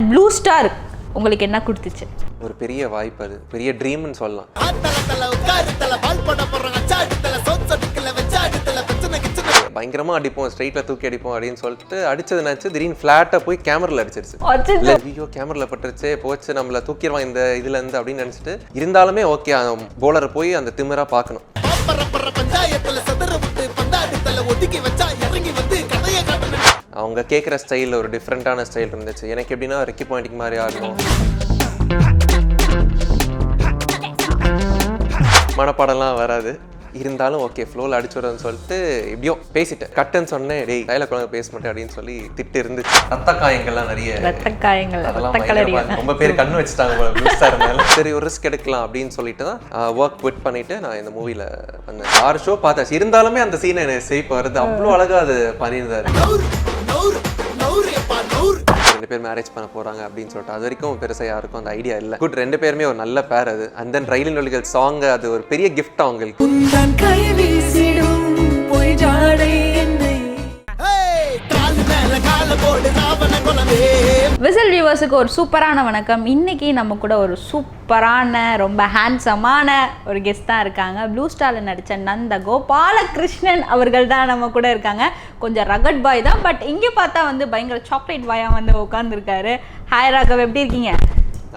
Blue star உங்களுக்கு என்ன கொடுத்துச்சு? ஒரு பெரிய வாய்ப்பு, அது பெரிய ட்ரீம்னு சொல்லலாம். பயங்கரமா அடிப்போம், ஸ்ட்ரைட்ல தூக்கி அடிப்போம் அப்படின்னு சொல்லிட்டு அடிச்சது நினைச்சு திடீர்னு ஃபிளாட்டா போய் கேமரால அடிச்சிருச்சு. ஐயோ கேமரால பட்டுருச்சு, போச்சு, நம்மள தூக்கிடுவான் இந்த இதுல இருந்து அப்படின்னு நினைச்சிட்டு இருந்தாலுமே ஓகே போலர் போய் அந்த திமிரா பார்க்கணும். அவங்க கேட்குற ஸ்டைலில் ஒரு டிஃப்ரெண்ட்டான ஸ்டைல் இருந்துச்சு. எனக்கு எப்படின்னா ரெக்கி பாயிண்டிங் மாதிரி ஆகணும், மனப்பாடம்லாம் வராது, இருந்தாலும் ஓகே ஃப்ளோவில் அடிச்சுடுறதுன்னு சொல்லிட்டு இப்படியோ பேசிட்டேன். கட்டுன்னு சொன்னேன், டேய் டைலாக் குழந்தை பேச மாட்டேன் அப்படின்னு சொல்லி திட்டு இருந்துச்சு. ரத்த காயங்கள்லாம் நிறைய, அதெல்லாம் ரொம்ப பேர் கண்ணு வச்சுட்டாங்க. சரி ஒரு ரிஸ்க் எடுக்கலாம் அப்படின்னு சொல்லிட்டு தான் ஒர்க் குவிட் பண்ணிட்டு நான் இந்த மூவியில் வந்தேன். 6 ஷோ பார்த்தாச்சு, இருந்தாலுமே அந்த சீனை எனக்கு சிரிப்பு வருது. அவ்வளோ அழகாக அது பண்ணியிருந்தாரு. 2 பேர் மேரேஜ் பண்ண போறாங்க அப்படின்னு சொல்லிட்டு அது வரைக்கும் பெருசா யாருக்கும் அந்த ஐடியா இல்லை. குட், 2 பேருமே ஒரு நல்ல பேர் அது. அண்ட் தென் ரயிலின் ஒலிகள் சாங் அது ஒரு பெரிய கிஃப்ட் அவங்களுக்கு. விசில் வியூவர்ஸுக்கு ஒரு சூப்பரான வணக்கம். இன்னைக்கு நம்ம கூட ஒரு சூப்பரான ரொம்ப ஹேண்ட்ஸமான ஒரு கெஸ்ட் தான் இருக்காங்க. ப்ளூ ஸ்டாரில் நடித்த நந்த கோபாலகிருஷ்ணன் அவர்கள் தான் நம்ம கூட இருக்காங்க. கொஞ்சம் ரகட் பாய் தான், பட் இங்கே பார்த்தா வந்து பயங்கர சாக்லேட் பாயாக வந்து உட்காந்துருக்காரு. ஹாய் ராகவ், எப்படி இருக்கீங்க?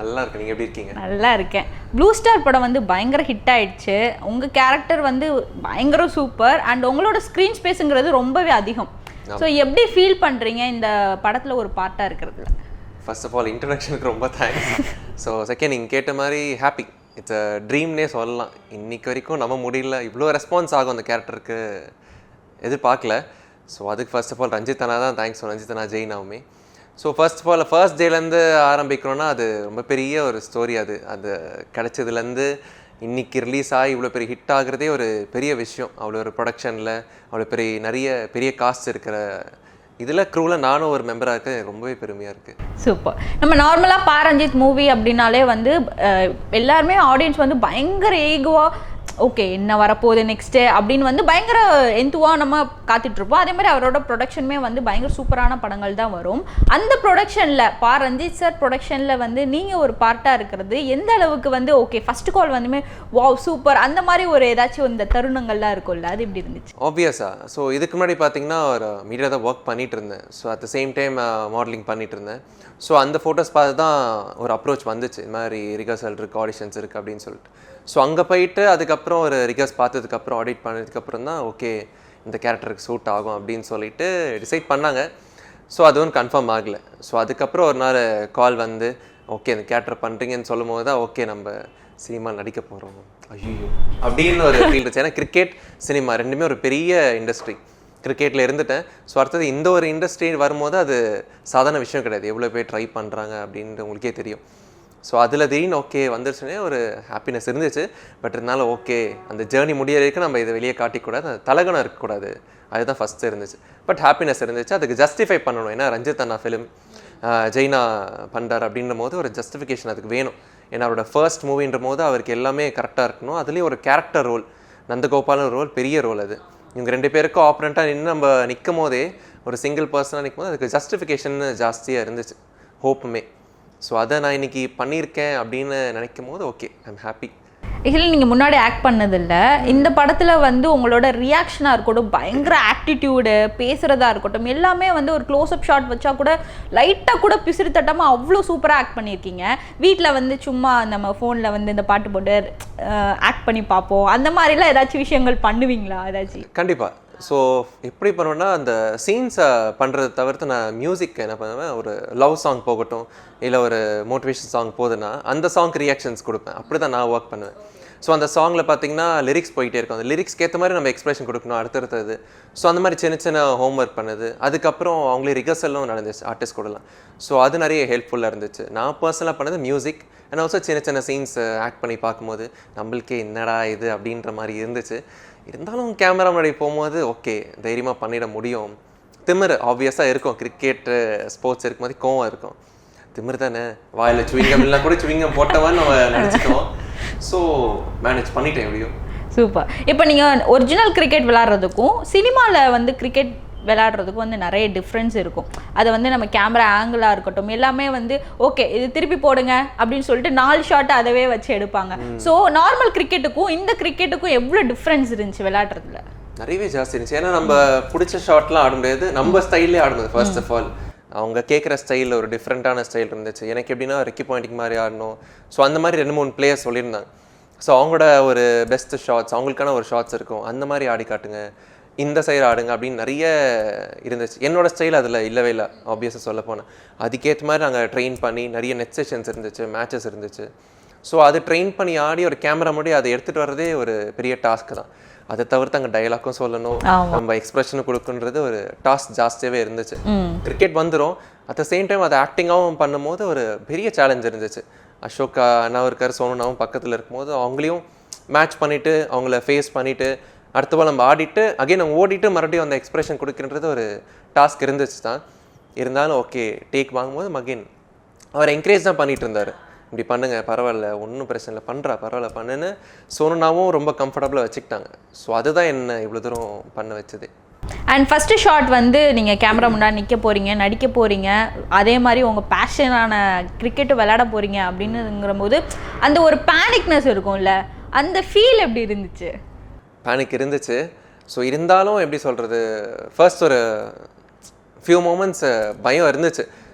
நல்லா இருக்கு, நீங்க எப்படி இருக்கீங்க? நல்லா இருக்கேன். ப்ளூ ஸ்டார் படம் வந்து பயங்கர ஹிட் ஆயிடுச்சு. உங்கள் கேரக்டர் வந்து பயங்கர சூப்பர் அண்ட் உங்களோட ஸ்க்ரீன் ஸ்பேஸுங்கிறது ரொம்பவே அதிகம். ஸோ எப்படி ஃபீல் பண்ணுறீங்க இந்த படத்தில் ஒரு பார்ட்டாக இருக்கிறதுல? ஃபர்ஸ்ட் ஆஃப் ஆல் இன்ட்ரடக்ஷனுக்கு ரொம்ப தேங்க்ஸ். ஸோ செகண்ட், நீங்கள் கேட்ட மாதிரி ஹாப்பி, இட்ஸ் அ ட்ரீம்னே சொல்லலாம். இன்னைக்கு வரைக்கும் நம்ம முடியல, இவ்வளோ ரெஸ்பான்ஸ் ஆகும் அந்த கேரக்டருக்கு எதிர்பார்க்கல. ஸோ அதுக்கு ஃபர்ஸ்ட் ஆஃப் ஆல் ரஞ்சித் அண்ணா தான் தேங்க்ஸ். ரஞ்சித் அண்ணா ஜெயினாவுமே. So first of all first டேலேருந்து ஆரம்பிக்கிறோன்னா அது ரொம்ப பெரிய ஒரு ஸ்டோரி. அது கிடைச்சதுலேருந்து இன்றைக்கி ரிலீஸ் ஆகி இவ்வளோ பெரிய ஹிட் ஆகுறதே ஒரு பெரிய விஷயம். அவ்வளோ ஒரு ப்ரொடக்ஷனில் அவ்வளோ பெரிய காஸ்ட் இருக்கிற இதில் க்ரூவில் நானும் ஒரு மெம்பராக இருக்க ரொம்பவே பெருமையாக இருக்குது. சூப்பர். நம்ம நார்மலாக பாரஞ்சித் மூவி அப்படின்னாலே வந்து எல்லாருமே ஆடியன்ஸ் வந்து பயங்கர ஈகுவாக ஓகே என்ன வரப்போகுது நெக்ஸ்ட்டு அப்படின்னு வந்து பயங்கர எந்துவாக நம்ம காத்துட்ருப்போம். அதே மாதிரி அவரோட ப்ரொடக்ஷனுமே வந்து பயங்கர சூப்பரான படங்கள் தான் வரும். அந்த ப்ரொடக்ஷனில் ரஞ்சித் சார் ப்ரொடக்ஷனில் வந்து நீங்கள் ஒரு பார்ட்டாக இருக்கிறது எந்த அளவுக்கு வந்து ஓகே ஃபர்ஸ்ட் கால் வந்துமே வாவ் சூப்பர் அந்த மாதிரி ஒரு ஏதாச்சும் இந்த தருணங்கள்லாம் இருக்கும்ல, அது எப்படி இருந்துச்சு? ஆப்வியஸாக. ஸோ இதுக்கு முன்னாடி பார்த்தீங்கன்னா ஒரு மீடியா தான் ஒர்க் பண்ணிகிட்டு இருந்தேன். So at the same time modelling பண்ணிகிட்டு இருந்தேன். ஸோ அந்த ஃபோட்டோஸ் பார்த்து தான் ஒரு அப்ரோச் வந்துச்சு, இந்த மாதிரி ரிகர்சல் இருக்குது, ஆடிஷன்ஸ் இருக்குது அப்படின்னு சொல்லிட்டு. ஸோ அங்கே போயிட்டு அதுக்கப்புறம் ஒரு ரிகர்ஸ் பார்த்ததுக்கப்புறம் ஆடிட் பண்ணதுக்கப்புறம் தான் ஓகே இந்த கேரக்டருக்கு சூட் ஆகும் அப்படின்னு சொல்லிட்டு டிசைட் பண்ணாங்க. ஸோ அது ஒன்றும் கன்ஃபார்ம் ஆகலை. ஸோ அதுக்கப்புறம் ஒரு நாள் கால் வந்து ஓகே இந்த கேரக்டர் பண்ணுறீங்கன்னு சொல்லும் போது தான் ஓகே நம்ம சினிமா நடிக்க போகிறோம் ஐயோ அப்படின்னு ஒரு ஃபீல் இருந்துச்சு. ஏன்னா கிரிக்கெட் சினிமா ரெண்டுமே ஒரு பெரிய இண்டஸ்ட்ரி. கிரிக்கெட்டில் இருந்துட்டேன். ஸோ அடுத்தது இந்த ஒரு இண்டஸ்ட்ரி வரும்போது அது சாதாரண விஷயம் கிடையாது. எவ்வளோ பேர் ட்ரை பண்ணுறாங்க அப்படின்ட்டு உங்களுக்கே தெரியும். ஸோ அதில் திடீர்னு ஓகே வந்துருச்சுன்னே ஒரு ஹாப்பினஸ் இருந்துச்சு. பட் இருந்தாலும் ஓகே அந்த ஜேர்னி முடிய வரைக்கும் நம்ம இதை வெளியே காட்டிக்கூடாது, அந்த தலகணம் இருக்கக்கூடாது, அதுதான் ஃபஸ்ட்டு இருந்துச்சு. பட் ஹாப்பினஸ் இருந்துச்சு. அதுக்கு ஜஸ்டிஃபை பண்ணணும். ஏன்னா ரஞ்சித் அண்ணா ஃபிலிம் ஜெயினா பண்ணுறார் அப்படின்ற போது ஒரு ஜஸ்டிஃபிகேஷன் அதுக்கு வேணும். ஏன்னா அவரோட ஃபர்ஸ்ட் மூவின்ற போது அவருக்கு எல்லாமே கரெக்டாக இருக்கணும். அதுலேயும் ஒரு கேரக்டர் ரோல், நந்தகோபாலன் ரோல் பெரிய ரோல். அது இவங்க 2 பேருக்கும் ஆப்ரண்ட்டாக நின்று நம்ம நிற்கும் போதே ஒரு சிங்கிள் பர்சனாக நிற்கும் போது அதுக்கு ஜஸ்டிஃபிகேஷன் ஜாஸ்தியாக இருந்துச்சு, ஹோப்புமே. ஸோ அதை நான் இன்னைக்கு பண்ணியிருக்கேன் அப்படின்னு நினைக்கும் போது ஓகே ஐம் ஹாப்பி. இதில் நீங்கள் முன்னாடி ஆக்ட் பண்ணதில்லை, இந்த படத்தில் வந்து உங்களோட ரியாக்ஷனாக இருக்கட்டும், பயங்கர ஆக்டிடியூடு, பேசுகிறதா இருக்கட்டும், எல்லாமே வந்து ஒரு க்ளோஸ்அப் ஷாட் வச்சா கூட லைட்டாக கூட பிசிறு தட்டாமல் அவ்வளோ சூப்பராக ஆக்ட் பண்ணியிருக்கீங்க. வீட்டில் வந்து சும்மா நம்ம ஃபோனில் வந்து இந்த பாட்டு போட்டு ஆக்ட் பண்ணி பார்ப்போம், அந்த மாதிரிலாம் ஏதாச்சும் விஷயங்கள் பண்ணுவீங்களா? ஏதாச்சும்? கண்டிப்பாக. ஸோ எப்படி பண்ணுவேன்னா அந்த சீன்ஸை பண்ணுறதை தவிர்த்து நான் மியூசிக் என்ன பண்ணுவேன், ஒரு லவ் சாங் போகட்டும் இல்லை ஒரு மோட்டிவேஷன் சாங் போகுதுன்னா அந்த சாங்க்கு ரியாக்ஷன்ஸ் கொடுப்பேன். அப்படி தான் நான் ஒர்க் பண்ணுவேன். ஸோ அந்த சாங்கில் பார்த்தீங்கன்னா லிரிக்ஸ் போயிட்டே இருக்கும். அந்த லிரிக்ஸ்க்கு ஏற்ற மாதிரி நம்ம எக்ஸ்பிரஷன் கொடுக்கணும் அடுத்தடுத்தது. ஸோ அந்த மாதிரி சின்ன ஹோம் ஒர்க் பண்ணுது. அதுக்கப்புறம் அவங்களே ரிகர்சலும் நடந்துச்சு ஆர்டிஸ்ட் கூடலாம். ஸோ அது நிறைய ஹெல்ப்ஃபுல்லாக இருந்துச்சு. நான் பர்சனலாக பண்ணது மியூசிக் அண்ட் ஆல்சோ சின்ன சீன்ஸ் ஆக்ட் பண்ணி பார்க்கும்போது நம்மளுக்கே என்னடா இது அப்படின்ற மாதிரி இருந்துச்சு. இருந்தாலும் கேமரா முன்னாடி போகும்போது ஓகே தைரியமாக பண்ணிட முடியும். திமிரு ஆப்வியஸாக இருக்கும். கிரிக்கெட்டு ஸ்போர்ட்ஸ் இருக்கும்போது கோவம் இருக்கும். திமிரு தானே, வாயில் சுவிங்கம் இல்லை கூட சுவிங்கம் போட்டவன் நம்ம நினச்சிட்டோம். ஸோ மேனேஜ் பண்ணிட்டேன் எப்படியும். சூப்பர். இப்போ நீங்கள் ஒரிஜினல் கிரிக்கெட் விளாட்றதுக்கும் சினிமாவில் வந்து கிரிக்கெட் விளையாடுறதுக்கும் வந்து நிறைய டிஃப்ரென்ஸ் இருக்கும். அதை வந்து நம்ம கேமரா ஆங்கிளாக இருக்கட்டும் எல்லாமே வந்து ஓகே இது திருப்பி போடுங்க அப்படின்னு சொல்லிட்டு 4 ஷாட் அதவே வச்சு எடுப்பாங்க. ஸோ நார்மல் கிரிக்கெட்டுக்கும் இந்த கிரிக்கெட்டுக்கும் எவ்வளோ டிஃப்ரென்ஸ் இருந்துச்சு விளையாடுறதுல? நிறையவே ஜாஸ்தி இருந்துச்சு. ஏன்னா நம்ம பிடிச்ச ஷாட்லாம் ஆட முடியாது, நம்ம ஸ்டைல்லே ஆட முடியாது. ஃபர்ஸ்ட் ஆஃப் ஆல் அவங்க கேட்குற ஸ்டைலில் ஒரு டிஃப்ரெண்ட்டான ஸ்டைல் இருந்துச்சு. எனக்கு எப்படின்னா ரிக்கி பாயிண்டிங் மாதிரி ஆடணும். ஸோ அந்த மாதிரி 2-3 பிளேயர்ஸ் சொல்லியிருந்தாங்க. ஸோ அவங்களோட ஒரு பெஸ்ட் ஷாட்ஸ், அவங்களுக்கான ஒரு ஷாட்ஸ் இருக்கும், அந்த மாதிரி ஆடி காட்டுங்க, இந்த சைடு ஆடுங்க அப்படின்னு நிறைய இருந்துச்சு. என்னோட ஸ்டைல் அதில் இல்லவே இல்லை ஆப்வியஸாக சொல்ல போனேன். அதுக்கேற்ற மாதிரி நாங்கள் ட்ரெயின் பண்ணி நிறைய நெட் செஷன்ஸ் இருந்துச்சு, மேட்சஸ் இருந்துச்சு. ஸோ அது ட்ரெயின் பண்ணி ஆடி ஒரு கேமரா முடி அதை எடுத்துகிட்டு வரதே ஒரு பெரிய டாஸ்க் தான். அதை தவிர்த்து அங்கே டைலாக்கும் சொல்லணும், நம்ம எக்ஸ்பிரஷனும் கொடுக்குன்றது ஒரு டாஸ்க் ஜாஸ்தியாகவே இருந்துச்சு. கிரிக்கெட் வந்துடும், அட் த சேம் டைம் அதை ஆக்டிங்காகவும் பண்ணும்போது ஒரு பெரிய சேலஞ்ச் இருந்துச்சு. அசோகா அண்ணாவர்கர் சோனுனாவும் பக்கத்தில் இருக்கும்போது அவங்களையும் மேட்ச் பண்ணிவிட்டு அவங்கள ஃபேஸ் பண்ணிவிட்டு அடுத்த பால் நம்ம ஆடிட்டு அகைன் அவங்க ஓடிட்டு மறுபடியும் அந்த எக்ஸ்பிரஷன் கொடுக்குன்றது ஒரு டாஸ்க் இருந்துச்சு தான். இருந்தாலும் ஓகே டேக் வாங்கும்போது அகைன் அவர் என்கரேஜ் தான் பண்ணிகிட்டு இருந்தார். இப்படி பண்ணுங்க, பரவாயில்ல, ஒன்றும் பிரச்சனை இல்லை, பண்ணுறா பரவாயில்ல பண்ணுன்னு சோனுனாவும் ரொம்ப கம்ஃபர்டபுளாக வச்சுக்கிட்டாங்க. ஸோ அதுதான் என்ன இவ்வளோ தூரம் பண்ண வச்சது. அண்ட் ஃபஸ்ட்டு ஷாட் வந்து நீங்கள் கேமரா முன்னாடி நிற்க போகிறீங்க, நடிக்க போகிறீங்க, அதே மாதிரி உங்கள் பேஷனான கிரிக்கெட்டு விளையாட போகிறீங்க அப்படின்னுங்கிறபோது அந்த ஒரு பேனிக்னஸ் இருக்கும்ல, அந்த ஃபீல் எப்படி இருந்துச்சு? பேனிக் இருந்துச்சு. ஸோ இருந்தாலும் எப்படி சொல்கிறது, ஃபர்ஸ்ட் ஒரு ஃபியூ மூமெண்ட்ஸ் பயம் இருந்துச்சு.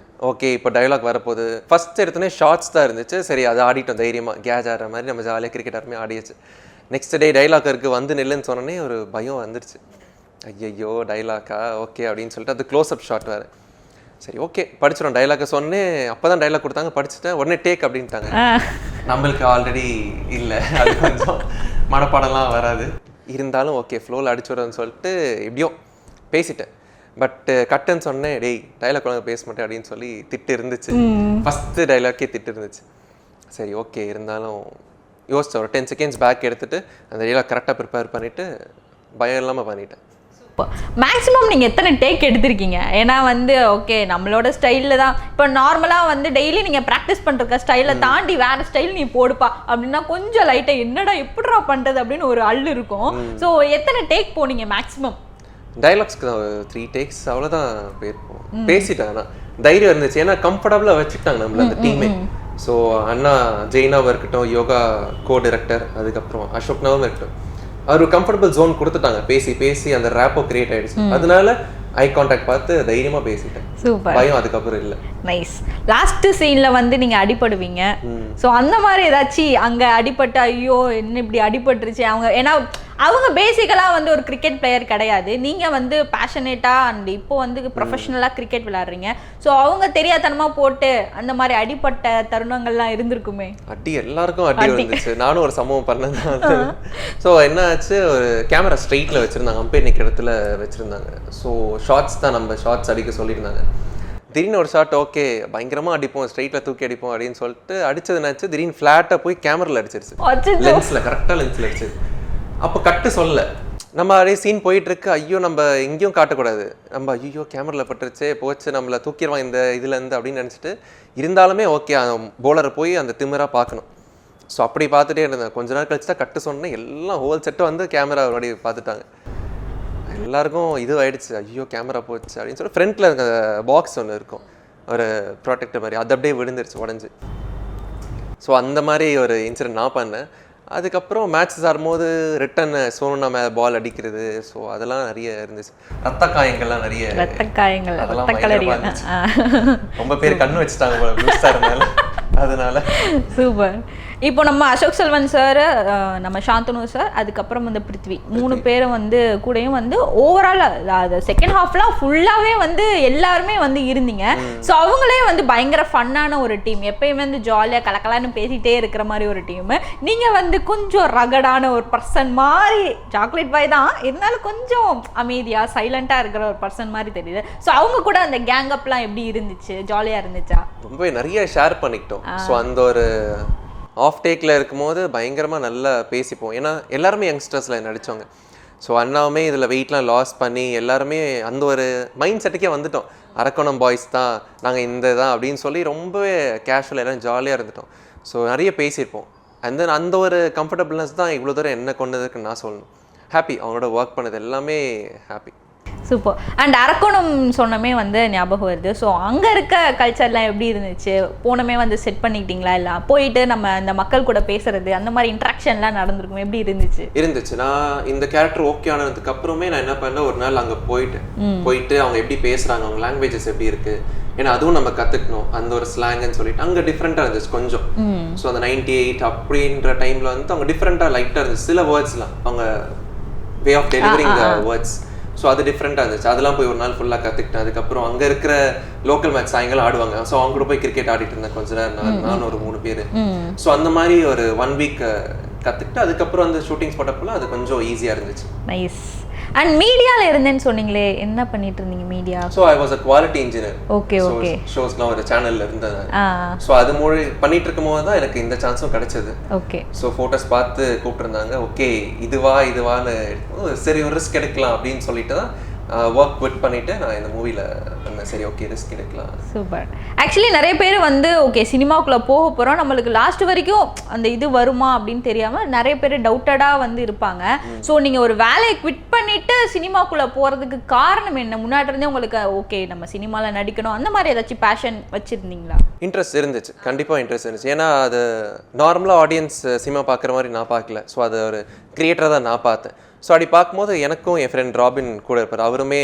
ஓகே இப்போ டைலாக் வரப்போகுது. ஃபஸ்ட் எடுத்தோடனே ஷார்ட்ஸ் தான் இருந்துச்சு. சரி அதை ஆடிட்டோம் தைரியமாக, கேஜ் ஆடுற மாதிரி நம்ம ஜாலியாக கிரிக்கெட் ஆடுமே ஆடியாச்சு. நெக்ஸ்ட் டே டைலாக் இருக்குது வந்து நில்லுன்னு சொன்னோன்னே ஒரு பயம் வந்துடுச்சு. ஐயையோ டைலாக்கா ஓகே அப்படின்னு சொல்லிட்டு அது க்ளோஸ் அப் ஷாட் வேறு. சரி ஓகே படிச்சிடும் டைலாக்கை சொன்னேன். அப்போ தான் டைலாக் கொடுத்தாங்க, படிச்சுட்டேன். உடனே டேக் அப்படின்ட்டாங்க. நம்மளுக்கு ஆல்ரெடி இல்லை, அது கொஞ்சம் மனப்பாடம்லாம் வராது. இருந்தாலும் ஓகே ஃப்ளோவில் அடிச்சுடுறதுன்னு சொல்லிட்டு எப்படியோ பேசிட்டேன். பட் கட்டுன்னு சொன்னேன், டேய் டைலாக் ஒழுங்காக பேச மாட்டேன் அப்படின்னு சொல்லி திட்டு இருந்துச்சு. ஃபஸ்ட்டு டைலாக்கே திட்டு இருந்துச்சு. சரி ஓகே இருந்தாலும் யோசிச்சேன், ஒரு 10 செகண்ட்ஸ் பேக் எடுத்துகிட்டு அந்த டைலாக் கரெக்டாக ப்ரிப்பேர் பண்ணிவிட்டு பயம் இல்லாமல் பண்ணிட்டேன். மேக்ஸிமம் நீங்கள் எத்தனை டேக் எடுத்திருக்கீங்க? ஏன்னா வந்து ஓகே நம்மளோட ஸ்டைலில் தான் இப்போ நார்மலாக வந்து டெய்லி நீங்கள் ப்ராக்டிஸ் பண்ணுற ஸ்டைலை தாண்டி வேறு ஸ்டைல் நீ போடுப்பா அப்படின்னா கொஞ்சம் லைட்டாக என்னடா எப்படிடா பண்ணுறது அப்படின்னு ஒரு அள்ளு இருக்கும். ஸோ எத்தனை டேக் போனீங்க மேக்ஸிமம்? டைலாக்ஸ்க்கு தான் 3 டேக்ஸ் அவ்வளோதான் போயிருப்போம். பேசிட்டேன், ஆனால் தைரியம் இருந்துச்சு. ஏன்னா கம்ஃபர்டபுளாக வச்சுக்கிட்டாங்க நம்மள அந்த டீமே. ஸோ அண்ணா ஜெயினாவும் இருக்கட்டும், யோகா கோ டைரக்டர், அதுக்கப்புறம் அசோக்னாவும் இருக்கட்டும், அவர் ஒரு கம்ஃபர்டபுள் ஜோன் கொடுத்துட்டாங்க. பேசி பேசி அந்த ரேப்போ கிரியேட் ஆயிடுச்சு. அதனால ஐ கான்டாக்ட் பார்த்து தைரியமாக பேசிட்டேன். சூப்பர், பயம் அதுக்கப்புறம் இல்லை. நைஸ். லாஸ்ட் சீனில் வந்து நீங்கள் அடிபடுவீங்க. ஸோ அந்த மாதிரி ஏதாச்சும் அங்கே அடிபட்டு ஐயோ என்ன இப்படி அடிபட்டுருச்சு அவங்க, ஏன்னா அவங்க பேசிக்கலாக வந்து ஒரு கிரிக்கெட் பிளேயர் கிடையாது, நீங்கள் வந்து பேஷனேட்டாக அண்ட் இப்போ வந்து ப்ரொஃபஷனலாக கிரிக்கெட் விளையாடுறீங்க. ஸோ அவங்க தெரியாதனமாக போட்டு அந்த மாதிரி அடிப்பட்ட தருணங்கள்லாம் இருந்திருக்குமே? அடி எல்லாருக்கும் அடி வந்துச்சு. நானும் ஒரு சம்பவம் பண்ணதான். ஸோ என்ன ஆச்சு, ஒரு கேமரா ஸ்ட்ரெயிட்டில் வச்சுருந்தாங்க, அம்பேர் நிற்கிற இடத்துல வச்சுருந்தாங்க. ஸோ ஷார்ட்ஸ் தான் நம்ம ஷார்ட்ஸ் அடிக்க சொல்லியிருந்தாங்க. திடீர்னு ஒரு ஷாட் ஓகே பயங்கரமாக அடிப்போம், ஸ்ட்ரெயிட்டில் தூக்கி அடிப்போம் அப்படின்னு சொல்லிட்டு அடிச்சதுனாச்சு திடீர்னு ஃப்ளாட்டாக போய் கேமராவில் அடிச்சிருச்சு. லென்ஸில் கரெக்டாக லென்ஸில் அடிச்சிது. அப்போ கட்டு சொல்ல நம்ம அப்படியே சீன் போயிட்டு இருக்கு. ஐயோ நம்ம எங்கேயும் காட்டக்கூடாது, நம்ம ஐயோ கேமராவில் பட்டுருச்சே போச்சு நம்மளை தூக்கிடுவான் இந்த இதுலேருந்து அப்படின்னு நினச்சிட்டு இருந்தாலுமே ஓகே போலரை போய் அந்த திமிராக பார்க்கணும். ஸோ அப்படி பார்த்துட்டே இருந்தேன். கொஞ்ச நேரம் கழிச்சு தான் கட்டு சொன்னேன். எல்லாம் ஹோல் செட்டை வந்து கேமரா முன்னாடி பார்த்துட்டாங்க. எல்லாருக்கும் இது ஆயிடுச்சு, ஐயோ கேமரா போச்சு அப்படின்னு சொல்லி ஃப்ரண்ட்டில் இருக்க பாக்ஸ் ஒன்று இருக்கும், ஒரு ப்ரொடெக்டர் மாதிரி, அது அப்படியே விழுந்துருச்சு உடஞ்சி. ஸோ அந்த மாதிரி ஒரு இன்சிடென்ட் நான் பண்ணேன். அதுக்கப்புறம் மேட்சஸ் ஆடும்போது ரிட்டன் சோனுனா மேலே பால் அடிக்கிறது, ஸோ அதெல்லாம் நிறைய இருந்துச்சு. ரத்த காயங்கள்லாம் நிறைய, ரொம்ப பேர் கண்ணு வச்சுட்டாங்க அதனால. சூப்பர். இப்போ நம்ம அசோக் செல்வன் சார், நம்ம சாந்தனு சார், அதுக்கப்புறம் வந்து பிருத்வி, 3 பேரும் வந்து கூடயும் வந்து ஓவரால் அது செகண்ட் ஹாஃப்லாம் ஃபுல்லாகவே வந்து எல்லாருமே வந்து இருந்தீங்க. ஸோ அவங்களே வந்து பயங்கர ஃபன்னான ஒரு டீம், எப்பயுமே வந்து ஜாலியாக கலக்கலான்னு பேசிகிட்டே இருக்கிற மாதிரி ஒரு டீமு. நீங்கள் வந்து கொஞ்சம் ரகடான ஒரு பர்சன் மாதிரி, சாக்லேட் பாய் தான் இருந்தாலும் கொஞ்சம் அமைதியாக சைலண்ட்டாக இருக்கிற ஒரு பர்சன் மாதிரி தெரியுது. ஸோ அவங்க கூட அந்த கேங் அப்லாம் எப்படி இருந்துச்சு? ஜாலியாக இருந்துச்சா? ரொம்ப நிறைய ஷேர் பண்ணிக்கிட்டோம். ஸோ அந்த ஒரு ஆஃப் டேக்கில் இருக்கும்போது பயங்கரமாக நல்லா பேசிப்போம். ஏன்னா எல்லாருமே யங்ஸ்டர்ஸில் நடித்தவங்க. ஸோ அண்ணாவுமே இதில் வெயிட்லாம் லாஸ் பண்ணி எல்லாருமே அந்த ஒரு மைண்ட் செட்டுக்கே வந்துட்டோம். அரக்கோணம் பாய்ஸ் தான் நாங்கள் இந்த தான் அப்படின்னு சொல்லி ரொம்பவே கேஷுவலாக எல்லாம் ஜாலியாக இருந்துட்டோம். ஸோ நிறைய பேசியிருப்போம். அண்ட் தென் அந்த ஒரு கம்ஃபர்டபுள்னஸ் தான் இவ்வளோ தூரம் என்ன கொண்டதுக்குன்னு நான் சொல்லணும். ஹாப்பி, அவங்களோட ஒர்க் பண்ணது எல்லாமே ஹாப்பி. சூப்பர். அண்ட் அரக்கோணம் சொன்னமே வந்து ஞாபகம் வருது. ஸோ அங்கே இருக்க கல்ச்சர்லாம் எப்படி இருந்துச்சு? போனமே வந்து செட் பண்ணிக்கிட்டீங்களா? இல்லை போயிட்டு நம்ம இந்த மக்கள் கூட பேசுறது அந்த மாதிரி இன்ட்ராக்ஷன்லாம் நடந்திருக்கும், எப்படி இருந்துச்சு? நான் இந்த கேரக்டர் ஓகே ஆனதுக்கு அப்புறமே நான் என்ன பண்ணேன், ஒரு நாள் அங்கே போயிட்டு அவங்க எப்படி பேசுகிறாங்க, அவங்க லாங்குவேஜஸ் எப்படி இருக்கு, ஏன்னா அதுவும் நம்ம கற்றுக்கணும். அந்த ஒரு ஸ்லாங்குன்னு சொல்லிட்டு அங்கே டிஃப்ரெண்ட்டாக இருந்துச்சு கொஞ்சம். ஸோ அந்த 98 அப்படின்ற டைமில் வந்து அவங்க டிஃப்ரெண்ட்டாக லைட்டாக இருந்துச்சு. சில வேர்ட்ஸ்லாம் அவங்க way of delivering the words, so அது டிஃப்ரெண்ட்டாக இருந்துச்சு. அதெல்லாம் போய் ஒரு நாள் ஃபுல்லாக கற்றுக்கிட்டேன். அதுக்கப்புறம் அங்கே இருக்கிற லோக்கல் மேட்ச் சாயங்காலம் ஆடுவாங்க. ஸோ அவங்க கூட போய் கிரிக்கெட் ஆடிட்டு இருந்தேன் கொஞ்ச நேரம், நான் ஒரு 3 பேர். ஸோ அந்த மாதிரி ஒரு 1 வீக் கற்றுக்கிட்டு அதுக்கப்புறம் அந்த ஷூட்டிங் ஸ்பாட்டப்பெல்லாம் அது கொஞ்சம் ஈஸியாக இருந்துச்சு. நைஸ். அண்ட் மீடியாவில் இருந்தேன்னு சொன்னீங்களே, என்ன பண்ணிட்டு இருந்தீங்க media? So I was a quality engineer. Okay. ஷோஸ்லாம் ஒரு சேனலில் இருந்தேன். ஸோ அது பண்ணிட்டு இருக்கும் போது தான் எனக்கு இந்த சான்ஸும் கிடைச்சது. ஓகே. ஸோ ஃபோட்டோஸ் பார்த்து கூப்பிட்டுருந்தாங்க. ஓகே இதுவான்னு சரி ஒரு ரிஸ்க் எடுக்கலாம் அப்படின்னு சொல்லிட்டு தான் ஒர்க் குவிட் பண்ணிட்டு நான் இந்த மூவியில் வந்தேன். சரி ஓகே ரிஸ்க் எடுக்கலாம். சூப்பர். ஆக்சுவலி நிறைய பேர் வந்து ஓகே சினிமாவுக்குள்ளே போக போகிறோம், நம்மளுக்கு லாஸ்ட் வரைக்கும் அந்த இது வருமா அப்படின்னு தெரியாமல் நிறைய பேர் டவுட்டடாக வந்து இருப்பாங்க. ஸோ நீங்கள் ஒரு வேலையை குவிட் பண்ணிவிட்டு சினிமாக்குள்ளே போகிறதுக்கு காரணம் என்ன? முன்னாடி இருந்தே உங்களுக்கு ஓகே நம்ம சினிமாவில் நடிக்கணும் அந்த மாதிரி ஏதாச்சும் பேஷன் வச்சுருந்தீங்களா? இன்ட்ரெஸ்ட் இருந்துச்சு, கண்டிப்பாக இன்ட்ரெஸ்ட் இருந்துச்சு. ஏன்னா அது நார்மலாக ஆடியன்ஸ் சினிமா பார்க்குற மாதிரி நான் பார்க்கல. ஸோ அது ஒரு கிரியேட்டராக தான் நான் பார்த்தேன். ஸோ அப்படி பார்க்கும்போது எனக்கும் என் ஃப்ரெண்ட் ராபின் கூட இருப்பார், அவருமே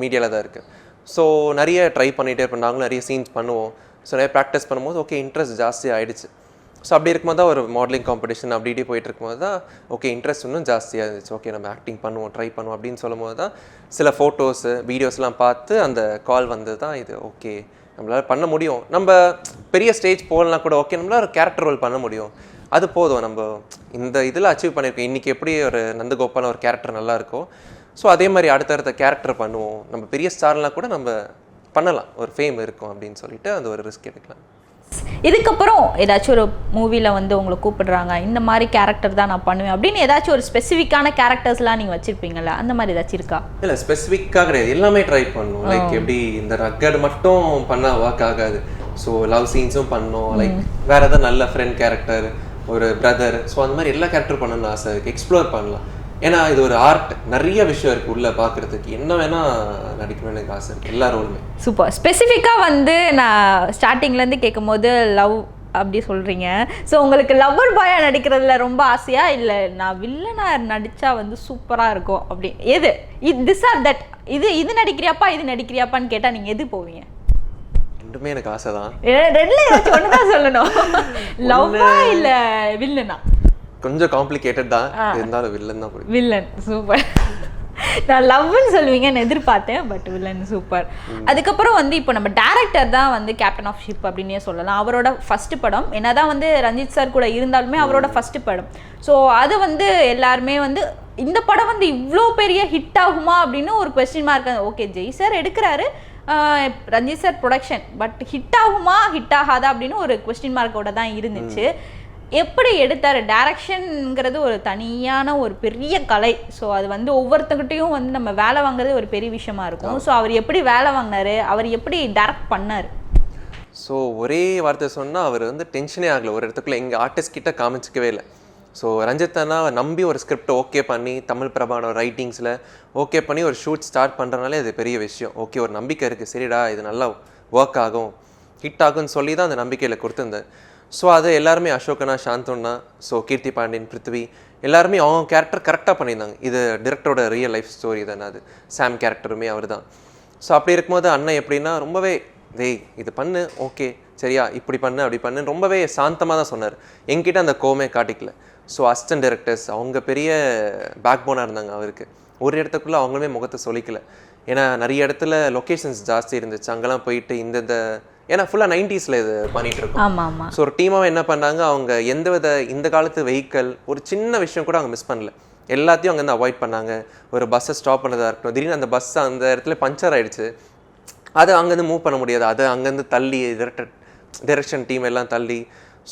மீடியாவில் தான் இருக்குது. ஸோ நிறைய ட்ரை பண்ணிகிட்டே இருப்போம், நாங்களும் நிறைய சீன்ஸ் பண்ணுவோம். ஸோ நிறைய ப்ராக்டிஸ் பண்ணும்போது ஓகே இன்ட்ரெஸ்ட் ஜாஸ்தி ஆகிடுச்சு. ஸோ அப்படி இருக்கும்போது தான் ஒரு மாடலிங் காம்படிஷன் அப்படி இப்படி போயிட்டு இருக்கும்போது தான் ஓகே இன்ட்ரெஸ்ட் இன்னும் ஜாஸ்தியாக இருந்துச்சு. ஓகே நம்ம ஆக்டிங் பண்ணுவோம், ட்ரை பண்ணுவோம் அப்படின்னு சொல்லும் போது தான் சில ஃபோட்டோஸு வீடியோஸ்லாம் பார்த்து அந்த கால் வந்து தான் இது ஓகே நம்மளால் பண்ண முடியும், நம்ம பெரிய ஸ்டேஜ் போகலனா கூட ஓகே நம்மளால் ஒரு கேரக்டர் ரோல் பண்ண முடியும், அது போதும், நம்ம இந்த இதில் அச்சீவ் பண்ணியிருக்கோம். இன்றைக்கி எப்படி ஒரு நந்தகோபால் ஒரு கேரக்டர் நல்லா இருக்கும், ஸோ அதே மாதிரி அடுத்தடுத்த கேரக்டர் பண்ணுவோம், நம்ம பெரிய ஸ்டார்லாம் கூட நம்ம பண்ணலாம், ஒரு ஃபேம் இருக்கும் அப்படின்னு சொல்லிட்டு அந்த ஒரு ரிஸ்க் எடுக்கலாம். இதுக்கப்புறம் ஏதாச்சும் ஒரு மூவியில் வந்து உங்களை கூப்பிடுறாங்க, இந்த மாதிரி கேரக்டர் தான் நான் பண்ணுவேன் அப்படின்னு ஏதாச்சும் ஒரு ஸ்பெசிஃபிக்கான கேரக்டர்ஸ்லாம் நீங்கள் வச்சுருப்பீங்களா? அந்த மாதிரி ஏதாச்சும் இருக்கா? இல்லை ஸ்பெசிஃபிக்காக கிடையாது, எல்லாமே ட்ரை பண்ணணும். லைக் எப்படி இந்த ரக்கட் மட்டும் பண்ணால் ஒர்க் ஆகாது. ஸோ லவ் சீன்ஸும் பண்ணோம், லைக் வேறு ஏதாவது நல்ல ஃப்ரெண்ட் கேரக்டர், ஒரு பிரதர், ஸோ அந்த மாதிரி எல்லா கேரக்டர் பண்ணணும்னு ஆசை இருக்குது, எக்ஸ்ப்ளோர் பண்ணலாம். ஏன்னா இது ஒரு ஆர்ட், நிறைய விஷயம் இருக்குது உள்ளே பார்க்குறதுக்கு, என்ன வேணால் நடிக்கணும்னு எனக்கு ஆசை இருக்குது எல்லா ரோலுமே. சூப்பர். ஸ்பெசிஃபிக்காக வந்து நான் ஸ்டார்டிங்லேருந்து கேட்கும் போது லவ் அப்படி சொல்கிறீங்க. ஸோ உங்களுக்கு லவ்வர் பாயாக நடிக்கிறதுல ரொம்ப ஆசையா, இல்லை நான் வில்லனாக நடித்தா வந்து சூப்பராக இருக்கும் அப்படி எது திஸ் ஆர் தட் இது நடிக்கிறியாப்பா இது நடிக்கிறியாப்பான்னு கேட்டால் நீங்கள் எது போவீங்க? ரெண்டுமே எனக்கு ஆசை தான். ரெண்டுல ஏதாச்சும் ஒன்று தான் சொல்லணும். லவ்வா இல்லை வில்லனா? கொஞ்சம் காம்ப்ளிகேட்டட் தான், இருந்தாலும் வில்லன் தான் பிடிக்கும். Villain super. நான் லவ்னு சொல்லுவீங்கன்னு எதிர்பார்த்தேன், பட் வில்லன் சூப்பர். அதுக்கப்புறம் வந்து இப்போ நம்ம டேரக்டர் தான் வந்து கேப்டன் ஆஃப் ஷிப் அப்படின்னே சொல்லலாம். அவரோட ஃபர்ஸ்ட் படம், என்னதான் வந்து ரஞ்சித் சார் கூட இருந்தாலுமே அவரோட ஃபர்ஸ்ட் படம். ஸோ அது வந்து எல்லாருமே வந்து இந்த படம் வந்து இவ்வளோ பெரிய ஹிட் ஆகுமா அப்படின்னு ஒரு question mark. Okay Jai sir எடுக்கிறாரு, Ranjith sir production, but hit ஆகுமா ஹிட் ஆகாதா அப்படின்னு ஒரு கொஸ்டின் மார்க்கோட தான் இருந்துச்சு. எப்படி எடுத்தார்? டைரக்ஷன்ங்கிறது ஒரு தனியான ஒரு பெரிய கலை. ஸோ அது வந்து ஒவ்வொருத்தங்கிட்டையும் வந்து நம்ம வேலை வாங்குறது ஒரு பெரிய விஷயமா இருக்கும். ஸோ அவர் எப்படி வேலை வாங்கினாரு, அவர் எப்படி டைரக்ட் பண்ணார்? ஸோ ஒரே வார்த்தை சொன்னால் அவர் வந்து டென்ஷனே ஆகலை, ஒரு இடத்துக்குள்ள எங்கள் ஆர்டிஸ்ட் கிட்ட காமிச்சிக்கவே இல்லை. ஸோ ரஞ்சித் அண்ணா நம்பி ஒரு ஸ்கிரிப்ட் ஓகே பண்ணி தமிழ் பிரபான ரைட்டிங்ஸில் ஓகே பண்ணி ஒரு ஷூட் ஸ்டார்ட் பண்ணுறனாலே அது பெரிய விஷயம். ஓகே ஒரு நம்பிக்கை இருக்குது, சரிடா இது நல்லா ஒர்க் ஆகும் ஹிட் ஆகும்னு சொல்லி தான் அந்த நம்பிக்கையில் கொடுத்துருந்தேன். ஸோ அது எல்லாருமே அசோகனா, சாந்தோன்னா, ஸோ கீர்த்தி பாண்டியன், பிருத்வி எல்லாருமே அவங்க கேரக்டர் கரெக்டாக பண்ணியிருந்தாங்க. இது டிரெக்டரோட ரியல் லைஃப் ஸ்டோரி தானே, அது சாம் கேரக்டருமே அவர் தான். ஸோ அப்படி இருக்கும்போது அண்ணன் எப்படின்னா ரொம்பவே இது பண்ணு ஓகே சரியா இப்படி பண்ணு அப்படி பண்ணு ரொம்பவே சாந்தமாக தான் சொன்னார். எங்கிட்ட அந்த கோமே காட்டிக்கல. ஸோ அசிஸ்டன்ட் டைரக்டர்ஸ் அவங்க பெரிய பேக் போனாக இருந்தாங்க அவருக்கு. ஒரு இடத்துக்குள்ளே அவங்களுமே முகத்தை சொல்லிக்கல. ஏன்னா நிறைய இடத்துல லொக்கேஷன்ஸ் ஜாஸ்தி இருந்துச்சு, அங்கெல்லாம் போயிட்டு இந்த ஏன்னா ஃபுல்லாக 90s இது பண்ணிகிட்டு இருக்கோம். ஸோ ஒரு டீமாகவும் என்ன பண்ணாங்க, அவங்க இந்த காலத்து வெஹிக்கல் ஒரு சின்ன விஷயம் கூட அவங்க மிஸ் பண்ணல, எல்லாத்தையும் அங்கேருந்து அவாய்ட் பண்ணாங்க. ஒரு பஸ்ஸை ஸ்டாப் பண்ணதாக இருக்கட்டும், திடீர்னு அந்த பஸ் அந்த இடத்துல பஞ்சர் ஆகிடுச்சு, அதை அங்கேருந்து மூவ் பண்ண முடியாது, அதை அங்கேருந்து தள்ளி டைரக்ஷன் டீம் எல்லாம் தள்ளி.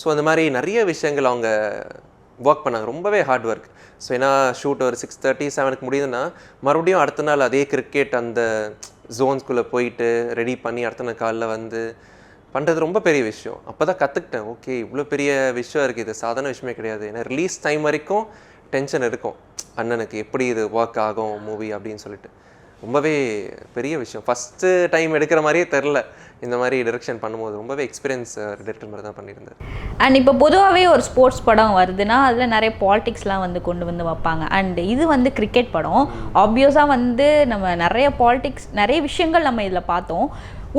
ஸோ அந்த மாதிரி நிறைய விஷயங்கள் அவங்க ஒர்க் பண்ணாங்க, ரொம்பவே ஹார்ட் ஒர்க். ஸோ ஏன்னா ஷூட் ஒரு 6:30 7க்கு முடியுதுன்னா மறுபடியும் அடுத்த நாள் அதே கிரிக்கெட் அந்த ஜோன்ஸ்குள்ளே போயிட்டு ரெடி பண்ணி அடுத்த நாள் காலைல வந்து பண்ணுறது ரொம்ப பெரிய விஷயம். அப்போ தான் கற்றுக்கிட்டேன், ஓகே இவ்வளோ பெரிய விஷயம் இருக்குது, இது சாதாரண விஷயமே கிடையாது. ஏன்னா ரிலீஸ் டைம் வரைக்கும் டென்ஷன் இருக்கும் அண்ணனுக்கு, எப்படி இது ஒர்க் ஆகும் மூவி அப்படின்னு சொல்லிட்டு. ரொம்பவே பெரிய விஷயம். ஃபஸ்ட்டு டைம் எடுக்கிற மாதிரியே தெரில இந்த மாதிரி டிரெக்ஷன் பண்ணும்போது. ரொம்பவே எக்ஸ்பீரியன்ஸ் டிரெக்டர் மாதிரி தான் பண்ணியிருந்தார். அண்ட் இப்போ பொதுவாகவே ஒரு ஸ்போர்ட்ஸ் படம் வருதுன்னா அதில் நிறைய பாலிடிக்ஸ்லாம் வந்து கொண்டு வந்து வைப்பாங்க. அண்ட் இது வந்து கிரிக்கெட் படம், ஆப்வியஸாக வந்து நம்ம நிறைய பாலிடிக்ஸ் நிறைய விஷயங்கள் நம்ம இதில் பார்த்தோம்.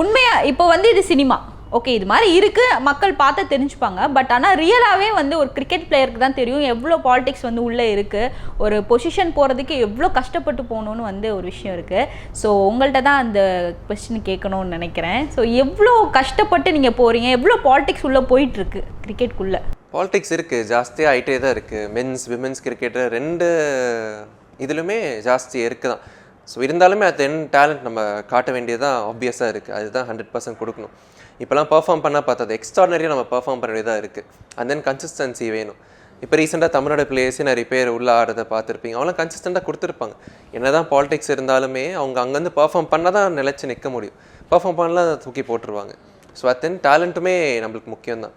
உண்மையாக இப்போ வந்து இது சினிமா, ஓகே, இது மாதிரி இருக்குது, மக்கள் பார்த்து தெரிஞ்சுப்பாங்க. பட் ஆனால் ரியலாகவே வந்து ஒரு கிரிக்கெட் பிளேயருக்கு தான் தெரியும் எவ்வளோ பாலிடிக்ஸ் வந்து உள்ளே இருக்குது, ஒரு பொசிஷன் போகிறதுக்கு எவ்வளோ கஷ்டப்பட்டு போகணுன்னு வந்து ஒரு விஷயம் இருக்குது. ஸோ உங்கள்கிட்ட தான் அந்த கொஸ்டின் கேட்கணும்னு நினைக்கிறேன். ஸோ எவ்வளோ கஷ்டப்பட்டு நீங்கள் போகிறீங்க, எவ்வளோ பாலிடிக்ஸ் உள்ளே போயிட்டுருக்கு கிரிக்கெட்டுக்குள்ளே? பாலிடிக்ஸ் இருக்குது, ஜாஸ்தியாக ஆகிட்டே தான் இருக்குது. மென்ஸ் விமென்ஸ் கிரிக்கெட்டு 2 இதுலையுமே ஜாஸ்தி இருக்குது தான். ஸோ இருந்தாலுமே அது டேலண்ட் நம்ம காட்ட வேண்டியதான் ஆப்வியஸாக இருக்குது. அதுதான் 100% கொடுக்கணும். இப்போலாம் பெர்ஃபார்ம் பண்ணால் பார்த்தது எக்ஸ்ட்ரானரியாக நம்ம பெர்ஃபார்ம் பண்ண வேண்டியதாக இருக்குது. அண்ட் தென் கன்சிஸ்டன்சி வேணும். இப்போ ரீசெண்டாக தமிழோட பிளேயர்ஸே நிறைய பேர் உள்ள ஆடுறதை பார்த்துருப்பீங்க. அவங்களாம் கன்சிஸ்டண்ட்டாக கொடுத்துருப்பாங்க. என்ன தான் பாலிடிக்ஸ் இருந்தாலுமே அவங்க அங்கேருந்து பெர்ஃபார்ம் பண்ணால் தான் நிலச்சி நிற்க முடியும். பெர்ஃபார்ம் பண்ணலாம் தூக்கி போட்டுருவாங்க. ஸோ அது தென் டேலண்ட்டுமே நம்மளுக்கு முக்கியம்தான்.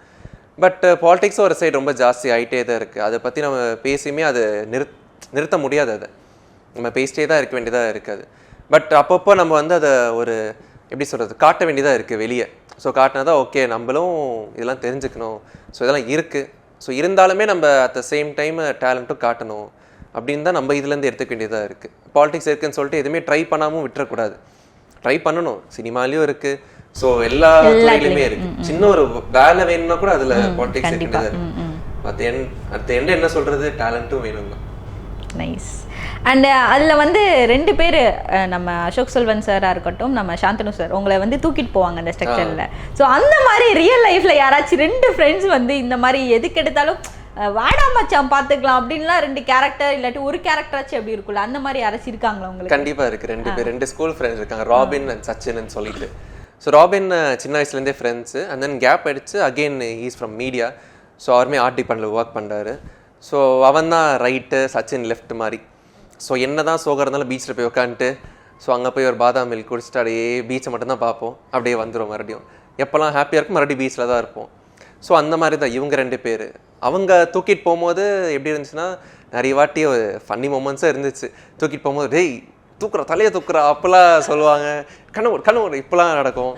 பட் பாலிடிக்ஸும் ஒரு சைடு ரொம்ப ஜாஸ்தி ஆகிட்டே தான் இருக்குது. அதை பற்றி நம்ம பேசியுமே அது நிறுத்த முடியாது. அதை நம்ம பேசிட்டே தான் இருக்க வேண்டியதாக இருக்காது. பட் அப்பப்போ நம்ம வந்து அதை ஒரு எப்படி சொல்கிறது காட்ட வேண்டியதாக இருக்குது வெளியே. ஸோ காட்டினா தான் ஓகே நம்மளும் இதெல்லாம் தெரிஞ்சுக்கணும். ஸோ இதெல்லாம் இருக்குது. ஸோ இருந்தாலுமே நம்ம அட் த சேம் டைம் டேலண்ட்டும் காட்டணும் அப்படின்னு தான் நம்ம இதுலேருந்து எடுத்துக்க வேண்டியதாக இருக்குது. பாலிடிக்ஸ் இருக்குதுன்னு சொல்லிட்டு எதுவுமே ட்ரை பண்ணாமல் விட்டுறக்கூடாது. ட்ரை பண்ணணும். சினிமாலேயும் இருக்குது, ஸோ எல்லா துறையிலுமே இருக்குது. சின்ன ஒரு வேலை வேணும்னா கூட அதில் பாலிடிக்ஸ் இருக்க வேண்டியதாக இருக்குது. அடுத்த எண்ட் என்ன சொல்கிறது, டேலண்ட்டும் வேணும் தான். நைஸ். அண்ட் அதில் வந்து 2 பேர், நம்ம அசோக் செல்வன் சாராக இருக்கட்டும், நம்ம சாந்தனு சார், உங்களை வந்து தூக்கிட்டு போவாங்க அந்த ஸ்ட்ரக்சரில். ஸோ அந்த மாதிரி ரியல் லைஃப்பில் யாராச்சும் 2 ஃப்ரெண்ட்ஸ் வந்து இந்த மாதிரி எதுக்கு எடுத்தாலும் வாடா மச்சான் பார்த்துக்கலாம் அப்படின்லாம் 2 கேரக்டர் இல்லாட்டி ஒரு கேரக்டராச்சும் எப்படி இருக்குல்ல, அந்த மாதிரி யாராச்சும் இருக்காங்களா உங்களுக்கு? கண்டிப்பாக இருக்குது. 2 பேர், 2 ஸ்கூல் ஃப்ரெண்ட்ஸ் இருக்காங்க, ராபின் அண்ட் சச்சின்னு சொல்லிட்டு. ஸோ ராபின் சின்ன வயசுலேருந்தே ஃப்ரெண்ட்ஸு. அண்ட் தென் கேப் அடிச்சு again he's from media. So அவருமே ஆர்ட் டிபார்ட்மெண்ட்டில் ஒர்க் பண்ணுறாரு. ஸோ அவன் தான் ரைட்டு, சச்சின் லெஃப்ட் மாதிரி. ஸோ என்ன தான் சோகம் இருந்தாலும் பீச்சில் போய் உட்காந்துட்டு, ஸோ அங்கே போய் ஒரு பாதாம் மில்க் குடிச்சிட்டு அப்படியே பீச்சை மட்டும்தான் பார்ப்போம். அப்படியே வந்துடும் மறுபடியும். எப்போல்லாம் ஹாப்பியாக இருக்கும் மறுபடியும் பீச்சில் தான் இருப்போம். ஸோ அந்த மாதிரி தான் இவங்க 2 பேர். அவங்க தூக்கிட்டு போகும்போது எப்படி இருந்துச்சுன்னா, நிறைய வாட்டி ஒரு ஃபன்னி மொமெண்ட்ஸாக இருந்துச்சு. தூக்கிட்டு போகும்போது டேய் தூக்குறா, தலையை தூக்குறா அப்போல்லாம் சொல்லுவாங்க. கண்ணு இப்போலாம் நடக்கும்.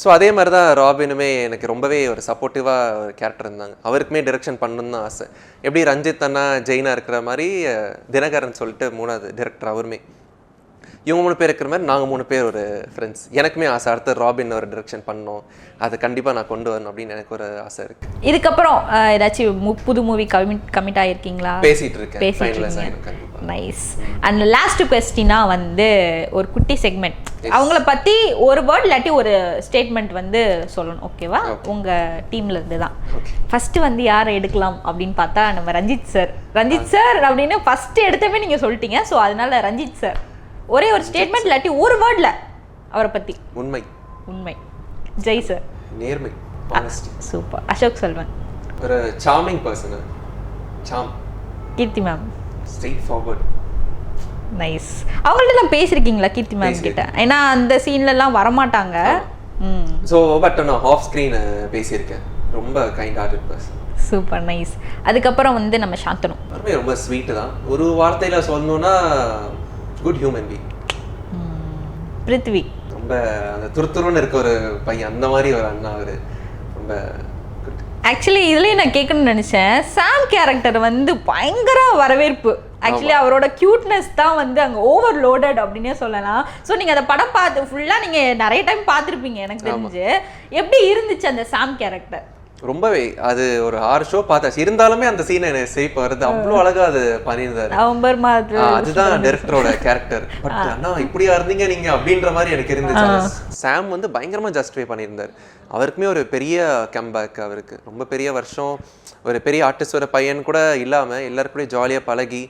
ஸோ அதே மாதிரி தான் ராபினுமே எனக்கு ரொம்பவே ஒரு சப்போர்ட்டிவாக ஒரு கேரக்டர் இருந்தாங்க. அவருக்குமே டிரெக்ஷன் பண்ணணுன்னு தான் ஆசை. எப்படி ரஞ்சித் அண்ணா ஜெயினா இருக்கிற மாதிரி தினகரன் சொல்லிட்டு 3வது டிரெக்டர் அவருமே. இவங்க 3 பேர் இருக்கிற மாதிரி நாங்கள் 3 பேர் ஒரு ஃப்ரெண்ட்ஸ். எனக்குமே ஆசை அடுத்து ராபின் ஒரு டிரெக்ஷன் பண்ணணும், அதை கண்டிப்பாக நான் கொண்டு வரணும் அப்படின்னு எனக்கு ஒரு ஆசை இருக்குது. இதுக்கப்புறம் ஏதாச்சும் புது மூவி கமிட் ஆகிருக்கீங்களா? பேசிகிட்டு இருக்கேன். நைஸ். அண்ட் லாஸ்ட் கொஸ்டினா வந்து ஒரு குட்டி செக்மெண்ட், அவங்கள பற்றி ஒரு வேர்ட் இல்லாட்டி ஒரு ஸ்டேட்மெண்ட் வந்து சொல்லணும், ஓகேவா? உங்கள் டீம்ல இருந்து தான். ஃபர்ஸ்ட் வந்து யாரை எடுக்கலாம் அப்படின்னு பார்த்தா நம்ம ரஞ்சித் சார் அப்படின்னு ஃபர்ஸ்ட் எடுத்தவே நீங்கள் சொல்லிட்டீங்க. ஸோ அதனால ரஞ்சித் சார் ஒரே ஒரு ஸ்டேட்மெண்ட் இல்லாட்டி ஒரு வேர்ட்ல அவரை பற்றி. உண்மை. ஜெய் சார் நேர்மை. சூப்பர். அசோக் செல்வன் ஒரு சார்மிங் பர்சன். கீர்த்தி மேம் ஸ்ட்ரெயிட் ஃபார்வர்ட். நைஸ். அவங்கள்ட்ட நான் பேசியிருக்கீங்களா கீர்த்தி மேம் கிட்ட? ஏன்னா அந்த சீன்லலாம் வரமாட்டாங்க. ஸோ பட் நான் ஆஃப் ஸ்க்ரீன் பேசியிருக்கேன். ரொம்ப kind hearted person. Super nice. அதுக்கப்புறம் வந்து நம்ம சாந்தனு ரொம்ப ஸ்வீட்டு தான். ஒரு வார்த்தையில் சொல்லணும்னா குட் ஹியூமன் பீயிங். பிருத்வி ரொம்ப அந்த துருத்துருன்னு இருக்க ஒரு பையன், அந்த மாதிரி ஒரு அண்ணா அவர். ரொம்ப ஆக்சுவலி இதுலேயே நான் கேட்கணும்னு நினச்சேன், சாம் கேரக்டர் வந்து பயங்கர வரவேற்பு. ஆக்சுவலி அவரோட க்யூட்னஸ் தான் வந்து அங்கே ஓவர்லோடட் அப்படின்னே சொல்லலாம். ஸோ நீங்கள் அந்த படம் பார்த்து ஃபுல்லாக நீங்கள் நிறைய டைம் பார்த்துருப்பீங்க எனக்கு தெரிஞ்சு. எப்படி இருந்துச்சு அந்த சாம் கேரக்டர்? ரொம்பவே அது ஒரு 6 ஷோ பார்த்தாச்சு. இருந்தாலுமே அந்த சீன் எனக்கு சிரிப்பு வருது. அவ்வளோ அழகா அது பண்ணியிருந்தாரு. நவம்பர் மாதத்துல அதுதான் டைரக்டரோட கேரக்டர். பட் அண்ணா இப்படியா இருந்தீங்க நீங்க அப்படின்ற மாதிரி எனக்கு இருந்துச்சு. சாம் வந்து பயங்கரமா ஜஸ்டிஃபை பண்ணியிருந்தார். அவருக்குமே ஒரு பெரிய கம்பேக். அவருக்கு ரொம்ப பெரிய வருஷம், ஒரு பெரிய ஆர்டிஸ்டோட பையன் கூட இல்லாமல் எல்லாருக்கூடயும் ஜாலியாக பழகி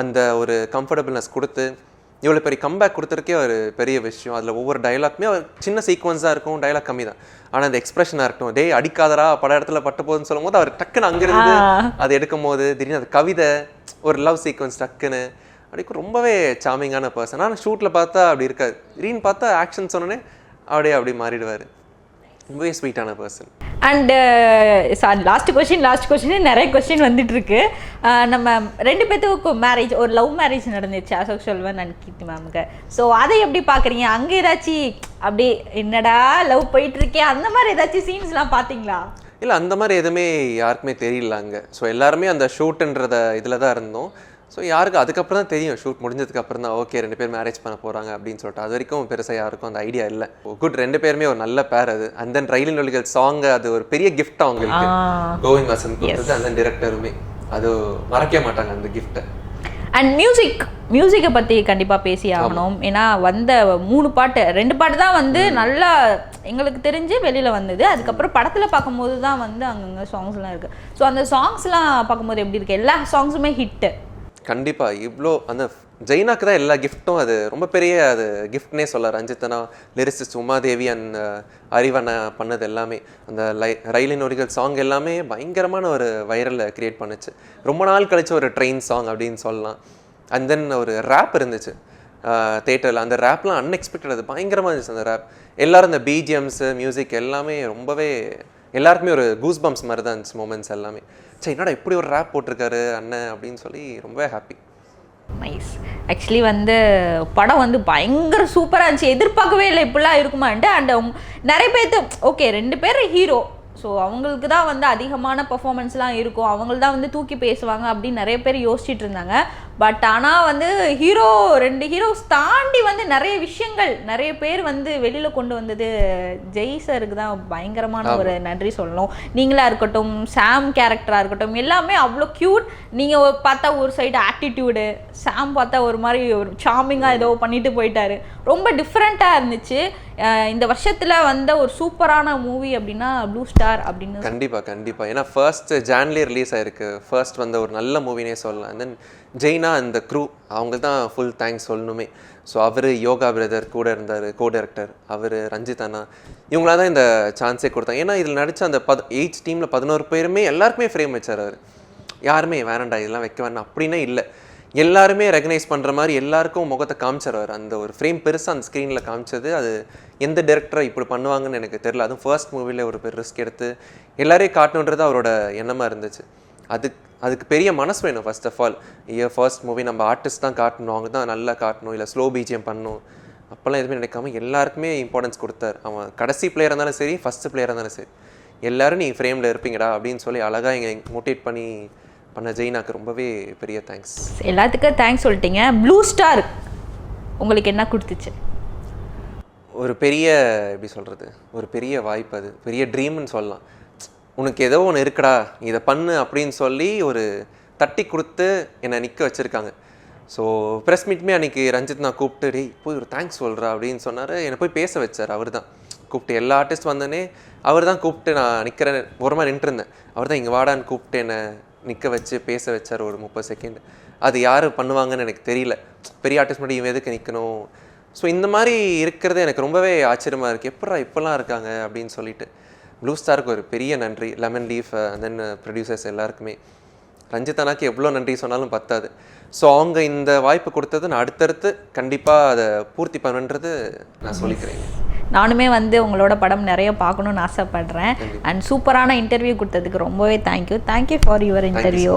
அந்த ஒரு கம்ஃபர்டபுள்னஸ் கொடுத்து இவ்வளோ பெரிய கம்பேக் கொடுத்துருக்கே ஒரு பெரிய விஷயம். அதில் ஒவ்வொரு டைலாக்குமே ஒரு சின்ன சீக்வன்ஸாக இருக்கும், டைலாக் கம்மி தான். ஆனால் அந்த எக்ஸ்பிரஷனாக இருக்கட்டும், டேய் அடிக்காதரா பட இடத்துல பட்ட போதுன்னு சொல்லும் போது அவர் டக்குன்னு அங்கேருந்து அதை எடுக்கும் போது திடீர்னு அது கவிதை, ஒரு லவ் சீக்வன்ஸ் டக்குன்னு அப்படிக்கும். ரொம்பவே சாமிங்கான பர்சன். ஆனால் ஷூட்டில் பார்த்தா அப்படி இருக்காது. திடீர்னு பார்த்தா ஆக்ஷன் சொன்னோன்னே அப்படியே அப்படி மாறிடுவார். ரொம்பவே ஸ்வீட்டான பர்சன். அண்டு லாஸ்ட் கொஸ்டின் நிறைய கொஸ்டின் வந்துட்டு இருக்கு. நம்ம 2 பேத்துக்கும் மேரேஜ், ஒரு லவ் மேரேஜ் நடந்துச்சு அசோக் செல்வன் அண்ட் கீர்த்தி மேமுக்கு. ஸோ அதை எப்படி பார்க்குறீங்க? அங்கே ஏதாச்சும் அப்படி என்னடா லவ் போயிட்டு இருக்கே அந்த மாதிரி ஏதாச்சும் சீன்ஸ்லாம் பார்த்தீங்களா? இல்லை, அந்த மாதிரி எதுவுமே யாருக்குமே தெரியல அங்கே. ஸோ எல்லாருமே அந்த ஷூட்டுன்றத இதில் தான் இருந்தோம். ஸோ யாருக்கு அதுக்கப்புறம் தான் தெரியும், ஷூட் முடிஞ்சதுக்கு அப்புறம் தான் ஓகே 2 பேர் மேரேஜ் பண்ண போகிறாங்க அப்படின்னு சொல்லிட்டு. அது வரைக்கும் பெருசாக யாருக்கும் அந்த ஐடியா இல்லை. குட், 2 பேருமே ஒரு நல்ல பேர் அது. அண்ட் தென் ரயிலின் ஒலிகள் சாங் அது ஒரு பெரிய கிஃப்ட் அவங்களுக்கு, கோவிந்த் வசந்த் கொடுத்தது. அந்த டிரெக்டருமே அது மறக்கவே மாட்டாங்க அந்த கிஃப்ட்டை. அண்ட் மியூசிக்கை பற்றி கண்டிப்பாக பேசி ஆகணும். ஏன்னா வந்த 2 பாட்டு தான் வந்து நல்லா எங்களுக்கு தெரிஞ்சு வெளியில் வந்தது. அதுக்கப்புறம் படத்தில் பார்க்கும்போது தான் வந்து அங்கங்கே சாங்ஸ்லாம் இருக்குது. ஸோ அந்த சாங்ஸ்லாம் பார்க்கும்போது எப்படி இருக்குது? எல்லா சாங்ஸுமே ஹிட்டு. கண்டிப்பாக இவ்வளோ அந்த ஜெயினாக்கு தான் எல்லா கிஃப்ட்டும். அது ரொம்ப பெரிய அது கிஃப்ட்னே சொல்ல. ரஞ்சித்தனா, லிரிசிஸ்ட் உமாதேவி அண்ட் அறிவனை பண்ணது எல்லாமே, அந்த ரயிலின் ஒலிகள் சாங் எல்லாமே பயங்கரமான ஒரு வைரலை க்ரியேட் பண்ணுச்சு. ரொம்ப நாள் கழிச்சு ஒரு ட்ரெயின் சாங் அப்படின்னு சொல்லலாம். அண்ட் தென் ஒரு ரேப் இருந்துச்சு தேட்டரில். அந்த ரேப்லாம் அன்எக்ஸ்பெக்டட், அது பயங்கரமாக இருந்துச்சு அந்த ரேப். எல்லோரும் அந்த பிஜிஎம்ஸு மியூசிக் எல்லாமே ரொம்பவே எல்லாருக்குமே ஒரு கூஸ் பம்ப்ஸ் மாதிரி தான் இருந்துச்சு மூமெண்ட்ஸ் எல்லாமே. சரி, என்னடா இப்படி ஒரு ரேப் போட்டிருக்காரு அண்ணன் அப்படின்னு சொல்லி ரொம்ப ஹாப்பி. நைஸ். ஆக்சுவலி வந்து படம் வந்து பயங்கர சூப்பராக இருந்துச்சு. எதிர்பார்க்கவே இல்லை இப்படிலாம் இருக்குமான்ட்டு. அண்ட் நிறைய பேர்த்து ஓகே 2 பேர் ஹீரோ, ஸோ அவங்களுக்கு தான் வந்து அதிகமான பர்ஃபார்மன்ஸ்லாம் இருக்கும், அவங்களுக்கு தான் வந்து தூக்கி பேசுவாங்க அப்படின்னு நிறைய பேர் யோசிச்சுட்டு இருந்தாங்க. பட் ஆனால் வந்து 2 ஹீரோஸ் தாண்டி வந்து நிறைய விஷயங்கள் நிறைய பேர் வந்து வெளியில் கொண்டு வந்தது ஜெய் சாருக்கு தான் பயங்கரமான ஒரு நன்றி சொல்லணும். நீங்களாக இருக்கட்டும், சாம் கேரக்டராக இருக்கட்டும், எல்லாமே அவ்வளோ க்யூட். நீங்கள் பார்த்தா ஒரு சைடு ஆட்டிடியூடு, சாம் பார்த்தா ஒரு மாதிரி ஒரு சாமிங்காக ஏதோ பண்ணிட்டு போயிட்டாரு. ரொம்ப டிஃப்ரெண்ட்டாக இருந்துச்சு. இந்த வருஷத்தில் வந்த ஒரு சூப்பரான மூவி அப்படின்னா ப்ளூ ஸ்டார் அப்படின்னு. கண்டிப்பாக. ஏன்னா ஃபர்ஸ்ட் ஜான்வரி ரிலீஸ் ஆயிருக்கு. ஃபர்ஸ்ட் வந்த ஒரு நல்ல மூவினே சொல்லலாம். அண்ட் தென் ஜெய்னா அந்த க்ரூ அவங்க தான் ஃபுல் தேங்க்ஸ் சொல்லணுமே. ஸோ அவர் யோகா பிரதர் கூட இருந்தார், கோ டைரக்டர் அவர், ரஞ்சித் அண்ணா, இவங்களா தான் இந்த சான்ஸே கொடுத்தாங்க. ஏன்னா இதில் நடித்த அந்த 8 டீமில் 11 பேருமே எல்லாருக்குமே ஃப்ரேம் வச்சார் அவர். யாருமே வேணாண்டா இதெல்லாம் வைக்க வேண்டாம் அப்படின்னே இல்லை. எல்லாருமே ரெகனைஸ் பண்ணுற மாதிரி எல்லாருக்கும் முகத்தை காமிச்சார் அவர். அந்த ஒரு ஃப்ரேம் பெருசாக அந்த ஸ்க்ரீனில் காமிச்சது, அது எந்த டேரக்டரை இப்படி பண்ணுவாங்கன்னு எனக்கு தெரியல. அதுவும் ஃபர்ஸ்ட் மூவியில் ஒரு பெரிய ரிஸ்க் எடுத்து எல்லாரையும் காட்டணுன்றது அவரோட எண்ணமாக இருந்துச்சு. அதுக்கு பெரிய மனசு வேணும். First of all first movie நம்ம ஆர்டிஸ்ட் தான் காட்டணும், அவங்க தான் நல்லா காட்டணும், இல்லை ஸ்லோ பிஜிஎம் பண்ணணும் அப்போல்லாம் எதுவுமே நினைக்காம எல்லாருக்குமே இம்பார்ட்டன்ஸ் கொடுத்தார். அவன் கடைசி பிளேயராக இருந்தாலும் சரி, ஃபஸ்ட்டு பிளேயராக இருந்தாலும் சரி, எல்லோரும் நீ ஃப்ரேமில் இருப்பீங்கடா அப்படின்னு சொல்லி அழகாக எங்கள் மோட்டிவேட் பண்ணி பண்ண ஜெயினாக்கு ரொம்பவே பெரிய தேங்க்ஸ். எல்லாத்துக்கும் தேங்க்ஸ் சொல்லிட்டீங்க. ப்ளூ ஸ்டார் உங்களுக்கு என்ன கொடுத்துச்சு? ஒரு பெரிய எப்படி சொல்கிறது, ஒரு பெரிய வாய்ப்பு, அது பெரிய ட்ரீம்னு சொல்லலாம். உனக்கு ஏதோ ஒன்று இருக்குடா இதை பண்ணு அப்படின்னு சொல்லி ஒரு தட்டி கொடுத்து என்னை நிற்க வச்சுருக்காங்க. ஸோ ப்ரெஸ் மீட்மே அன்றைக்கி ரஞ்சித் நான் கூப்பிட்டு டேய் போய் ஒரு தேங்க்ஸ் சொல்கிறா அப்படின்னு சொன்னார். என்னை போய் பேச வச்சார். அவர் தான் கூப்பிட்டு, எல்லா ஆர்டிஸ்ட் வந்தோடனே அவர் தான் கூப்பிட்டு, நான் நிற்கிறேன் ஓரமாக நின்றுருந்தேன், அவர் தான் இங்கே வாடான்னு கூப்பிட்டு என்னை நிற்க வச்சு பேச வச்சார் ஒரு 30 செகண்ட். அது யார் பண்ணுவாங்கன்னு எனக்கு தெரியல. பெரிய ஆர்டிஸ்ட் மட்டும் இவன் எதுக்கு நிற்கணும்? ஸோ இந்த மாதிரி இருக்கிறது எனக்கு ரொம்பவே ஆச்சரியமாக இருக்குது. எப்படா இப்போல்லாம் இருக்காங்க அப்படின்னு சொல்லிட்டு. ப்ளூ ஸ்டாருக்கு ஒரு பெரிய நன்றி, lemon leaf and then producers எல்லாருக்குமே. ரஞ்சித் அண்ணாக்கு எவ்வளோ நன்றி சொன்னாலும் பத்தாது. ஸோ அவங்க இந்த வாய்ப்பு கொடுத்தது நான் அடுத்தடுத்து கண்டிப்பாக அதை பூர்த்தி பண்ணுன்றது நான் சொல்லிக்கிறேன். நானுமே வந்து உங்களோட படம் நிறைய பார்க்கணுன்னு ஆசைப்படுறேன். அண்ட் சூப்பரான இன்டர்வியூ கொடுத்ததுக்கு ரொம்பவே தேங்க்யூ ஃபார் யுவர் இன்டர்வியூ.